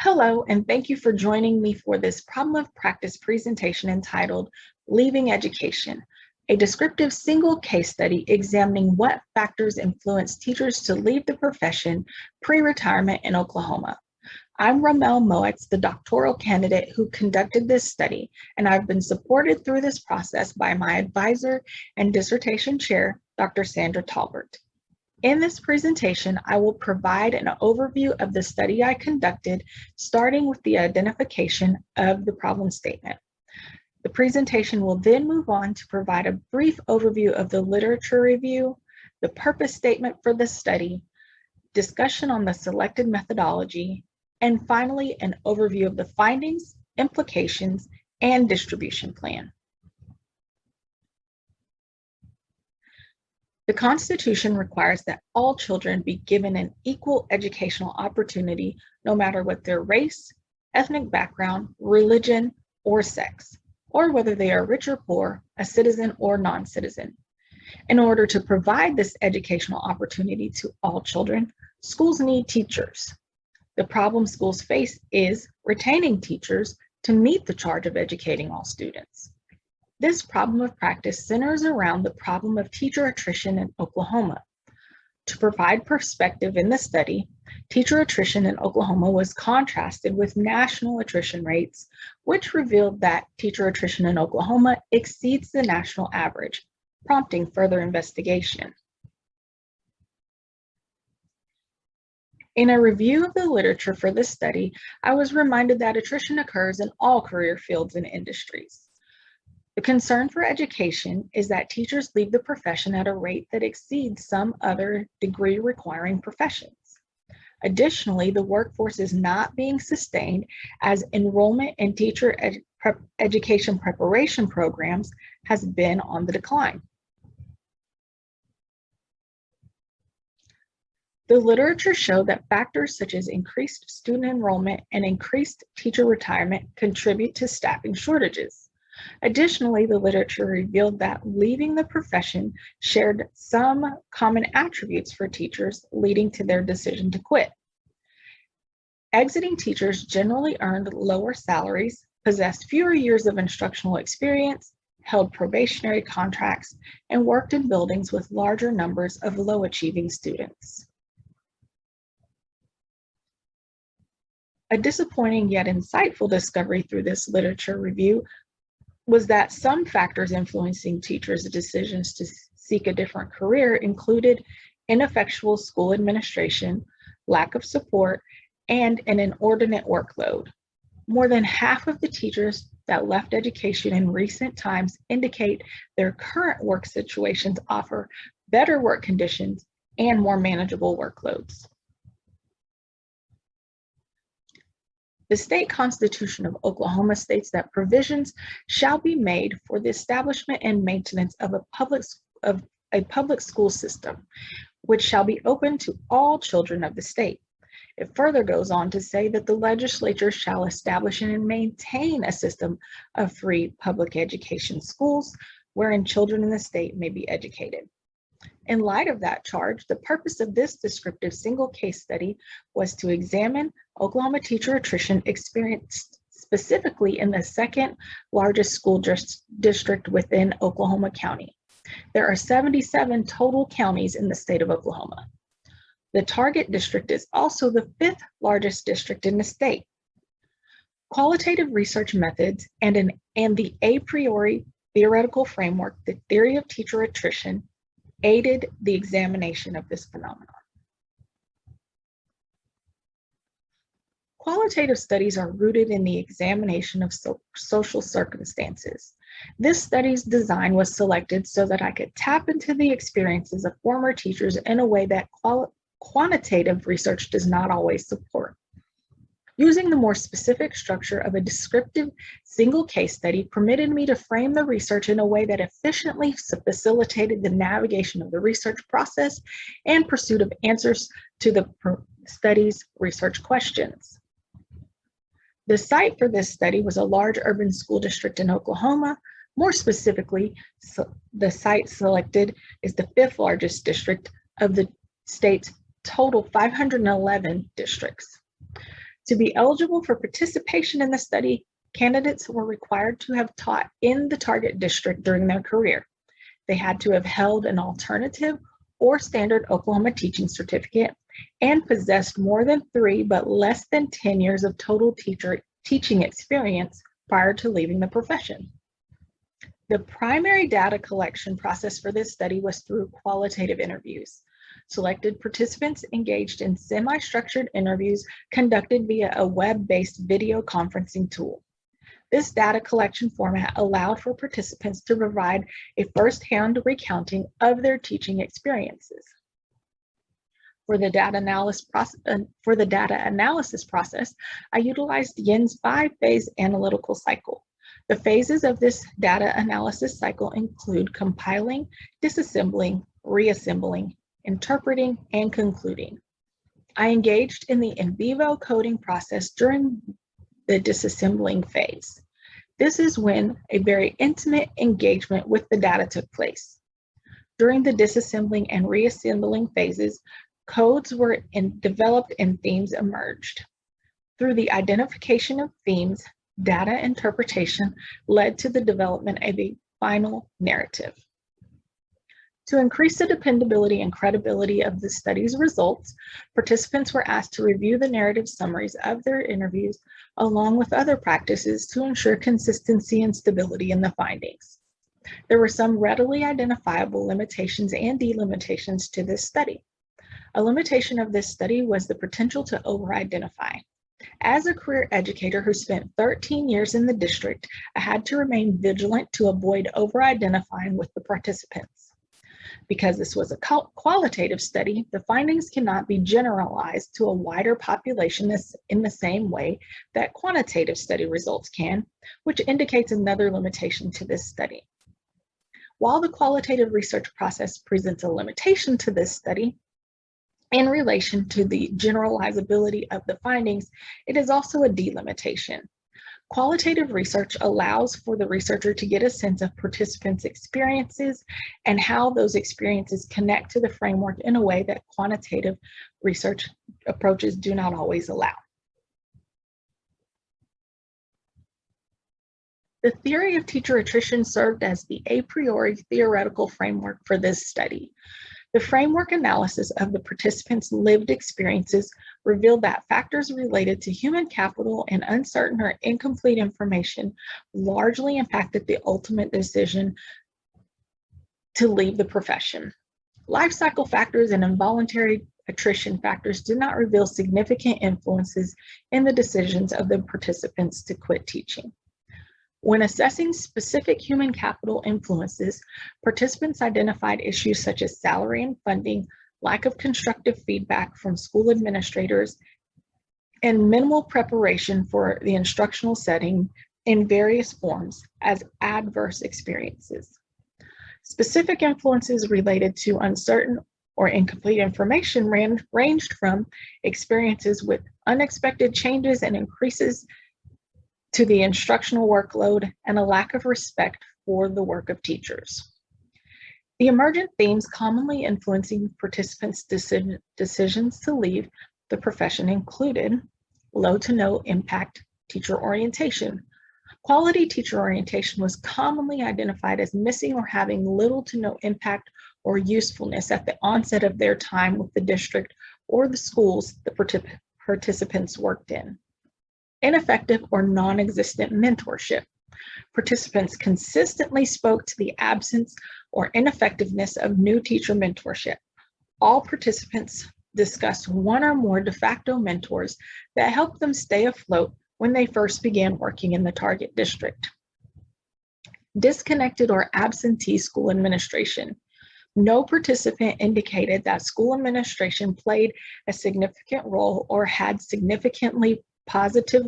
Hello, and thank you for joining me for this problem of practice presentation entitled Leaving Education, a descriptive single case study examining what factors influence teachers to leave the profession pre-retirement in Oklahoma. I'm Romel Muex, the doctoral candidate who conducted this study, and I've been supported through this process by my advisor and dissertation chair, Dr. Sandra Talbert. In this presentation, I will provide an overview of the study I conducted, starting with the identification of the problem statement. The presentation will then move on to provide a brief overview of the literature review, the purpose statement for the study, discussion on the selected methodology, and finally, an overview of the findings, implications, and distribution plan. The Constitution requires that all children be given an equal educational opportunity, no matter what their race, ethnic background, religion, or sex, or whether they are rich or poor, a citizen or non-citizen. In order to provide this educational opportunity to all children, schools need teachers. The problem schools face is retaining teachers to meet the charge of educating all students. This problem of practice centers around the problem of teacher attrition in Oklahoma. To provide perspective in the study, teacher attrition in Oklahoma was contrasted with national attrition rates, which revealed that teacher attrition in Oklahoma exceeds the national average, prompting further investigation. In a review of the literature for this study, I was reminded that attrition occurs in all career fields and industries. The concern for education is that teachers leave the profession at a rate that exceeds some other degree-requiring professions. Additionally, the workforce is not being sustained as enrollment in teacher education preparation programs has been on the decline. The literature showed that factors such as increased student enrollment and increased teacher retirement contribute to staffing shortages. Additionally, the literature revealed that leaving the profession shared some common attributes for teachers, leading to their decision to quit. Exiting teachers generally earned lower salaries, possessed fewer years of instructional experience, held probationary contracts, and worked in buildings with larger numbers of low-achieving students. A disappointing yet insightful discovery through this literature review was that some factors influencing teachers' decisions to seek a different career included ineffectual school administration, lack of support, and an inordinate workload. More than half of the teachers that left education in recent times indicate their current work situations offer better work conditions and more manageable workloads. The state constitution of Oklahoma states that provisions shall be made for the establishment and maintenance of a public school system, which shall be open to all children of the state. It further goes on to say that the legislature shall establish and maintain a system of free public education schools wherein children in the state may be educated. In light of that charge, the purpose of this descriptive single case study was to examine Oklahoma teacher attrition experienced specifically in the second largest school district within Oklahoma County. There are 77 total counties in the state of Oklahoma. The target district is also the fifth largest district in the state. Qualitative research methods and the a priori theoretical framework, the theory of teacher attrition, aided the examination of this phenomenon. Qualitative studies are rooted in the examination of social circumstances. This study's design was selected so that I could tap into the experiences of former teachers in a way that quantitative research does not always support. Using the more specific structure of a descriptive single case study permitted me to frame the research in a way that efficiently facilitated the navigation of the research process and pursuit of answers to the study's research questions. The site for this study was a large urban school district in Oklahoma. More specifically, the site selected is the fifth largest district of the state's total 511 districts. To be eligible for participation in the study, candidates were required to have taught in the target district during their career. They had to have held an alternative or standard Oklahoma teaching certificate and possessed more than 3 but less than 10 years of total teaching experience prior to leaving the profession. The primary data collection process for this study was through qualitative interviews. Selected participants engaged in semi-structured interviews conducted via a web-based video conferencing tool. This data collection format allowed for participants to provide a first-hand recounting of their teaching experiences. For the data analysis process, I utilized Yin's 5-phase analytical cycle. The phases of this data analysis cycle include compiling, disassembling, reassembling, interpreting, and concluding. I engaged in the in vivo coding process during the disassembling phase. This is when a very intimate engagement with the data took place. During the disassembling and reassembling phases, codes were developed and themes emerged. Through the identification of themes, data interpretation led to the development of a final narrative. To increase the dependability and credibility of the study's results, participants were asked to review the narrative summaries of their interviews along with other practices to ensure consistency and stability in the findings. There were some readily identifiable limitations and delimitations to this study. A limitation of this study was the potential to over-identify. As a career educator who spent 13 years in the district, I had to remain vigilant to avoid over-identifying with the participants. Because this was a qualitative study, the findings cannot be generalized to a wider population in the same way that quantitative study results can, which indicates another limitation to this study. While the qualitative research process presents a limitation to this study, in relation to the generalizability of the findings, it is also a delimitation. Qualitative research allows for the researcher to get a sense of participants' experiences and how those experiences connect to the framework in a way that quantitative research approaches do not always allow. The theory of teacher attrition served as the a priori theoretical framework for this study. The framework analysis of the participants' lived experiences revealed that factors related to human capital and uncertain or incomplete information largely impacted the ultimate decision to leave the profession. Life cycle factors and involuntary attrition factors did not reveal significant influences in the decisions of the participants to quit teaching. When assessing specific human capital influences, participants identified issues such as salary and funding, lack of constructive feedback from school administrators, and minimal preparation for the instructional setting in various forms as adverse experiences. Specific influences related to uncertain or incomplete information ranged from experiences with unexpected changes and increases to the instructional workload and a lack of respect for the work of teachers. The emergent themes commonly influencing participants' decisions to leave the profession included low to no impact teacher orientation. Quality teacher orientation was commonly identified as missing or having little to no impact or usefulness at the onset of their time with the district or the schools the participants worked in. Ineffective or non-existent mentorship. Participants consistently spoke to the absence or ineffectiveness of new teacher mentorship. All participants discussed one or more de facto mentors that helped them stay afloat when they first began working in the target district. Disconnected or absentee school administration. No participant indicated that school administration played a significant role or had a significantly positive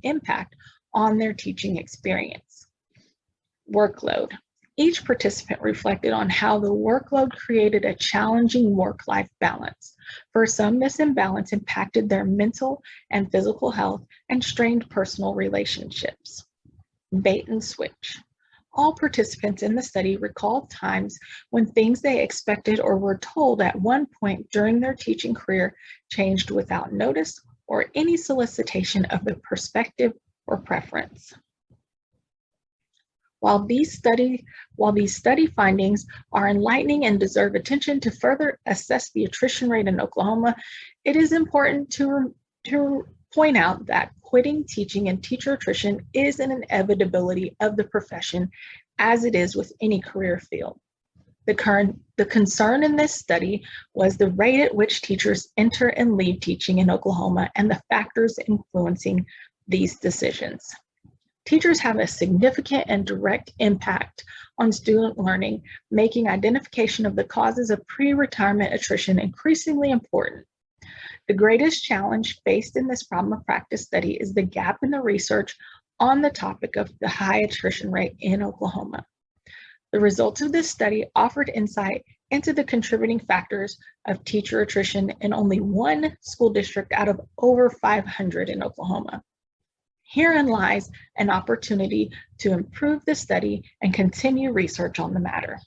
impact on their teaching experience. Workload. Each participant reflected on how the workload created a challenging work-life balance. For some, this imbalance impacted their mental and physical health and strained personal relationships. Bait and switch. All participants in the study recalled times when things they expected or were told at one point during their teaching career changed without notice or any solicitation of the perspective or preference. While these study findings are enlightening and deserve attention to further assess the attrition rate in Oklahoma, it is important to point out that quitting teaching and teacher attrition is an inevitability of the profession, as it is with any career field. The concern in this study was the rate at which teachers enter and leave teaching in Oklahoma and the factors influencing these decisions. Teachers have a significant and direct impact on student learning, making identification of the causes of pre-retirement attrition increasingly important. The greatest challenge faced in this problem of practice study is the gap in the research on the topic of the high attrition rate in Oklahoma. The results of this study offered insight into the contributing factors of teacher attrition in only one school district out of over 500 in Oklahoma. Herein lies an opportunity to improve the study and continue research on the matter.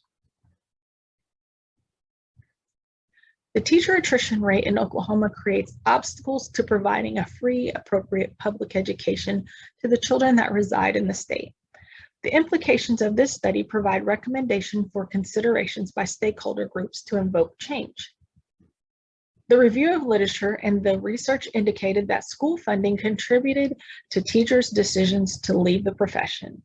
The teacher attrition rate in Oklahoma creates obstacles to providing a free, appropriate public education to the children that reside in the state. The implications of this study provide recommendation for considerations by stakeholder groups to invoke change. The review of literature and the research indicated that school funding contributed to teachers' decisions to leave the profession.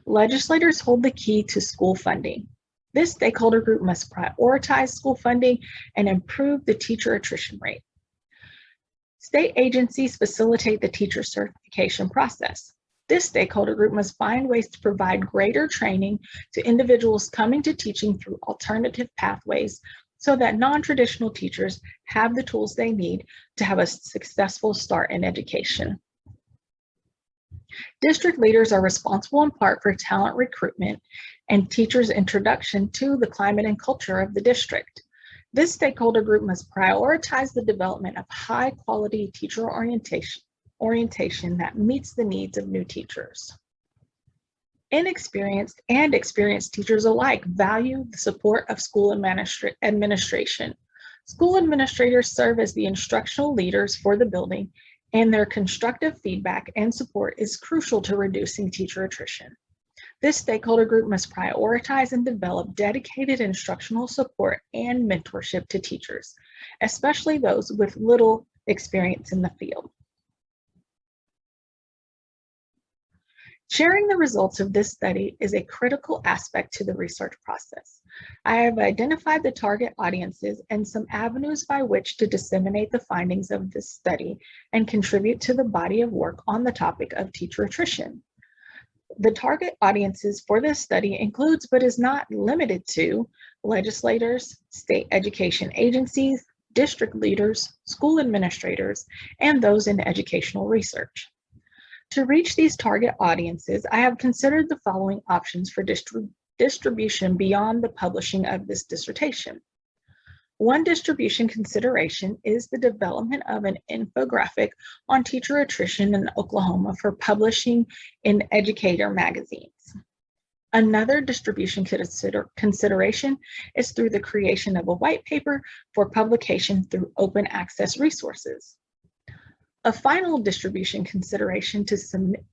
Legislators hold the key to school funding. This stakeholder group must prioritize school funding and improve the teacher attrition rate. State agencies facilitate the teacher certification process. This stakeholder group must find ways to provide greater training to individuals coming to teaching through alternative pathways so that non-traditional teachers have the tools they need to have a successful start in education. District leaders are responsible in part for talent recruitment and teachers' introduction to the climate and culture of the district. This stakeholder group must prioritize the development of high-quality teacher orientation that meets the needs of new teachers. Inexperienced and experienced teachers alike value the support of school administration. School administrators serve as the instructional leaders for the building, and their constructive feedback and support is crucial to reducing teacher attrition. This stakeholder group must prioritize and develop dedicated instructional support and mentorship to teachers, especially those with little experience in the field. Sharing the results of this study is a critical aspect to the research process. I have identified the target audiences and some avenues by which to disseminate the findings of this study and contribute to the body of work on the topic of teacher attrition. The target audiences for this study includes, but is not limited to, legislators, state education agencies, district leaders, school administrators, and those in educational research. To reach these target audiences, I have considered the following options for distribution beyond the publishing of this dissertation. One distribution consideration is the development of an infographic on teacher attrition in Oklahoma for publishing in educator magazines. Another distribution consideration is through the creation of a white paper for publication through open access resources. A final distribution consideration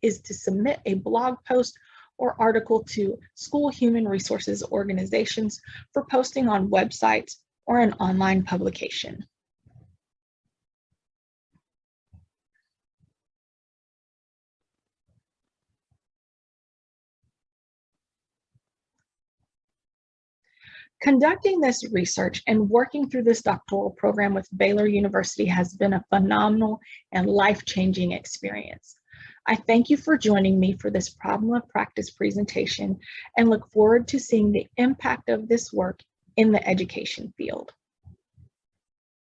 is to submit a blog post or article to school human resources organizations for posting on websites or an online publication. Conducting this research and working through this doctoral program with Baylor University has been a phenomenal and life-changing experience. I thank you for joining me for this problem of practice presentation and look forward to seeing the impact of this work in the education field.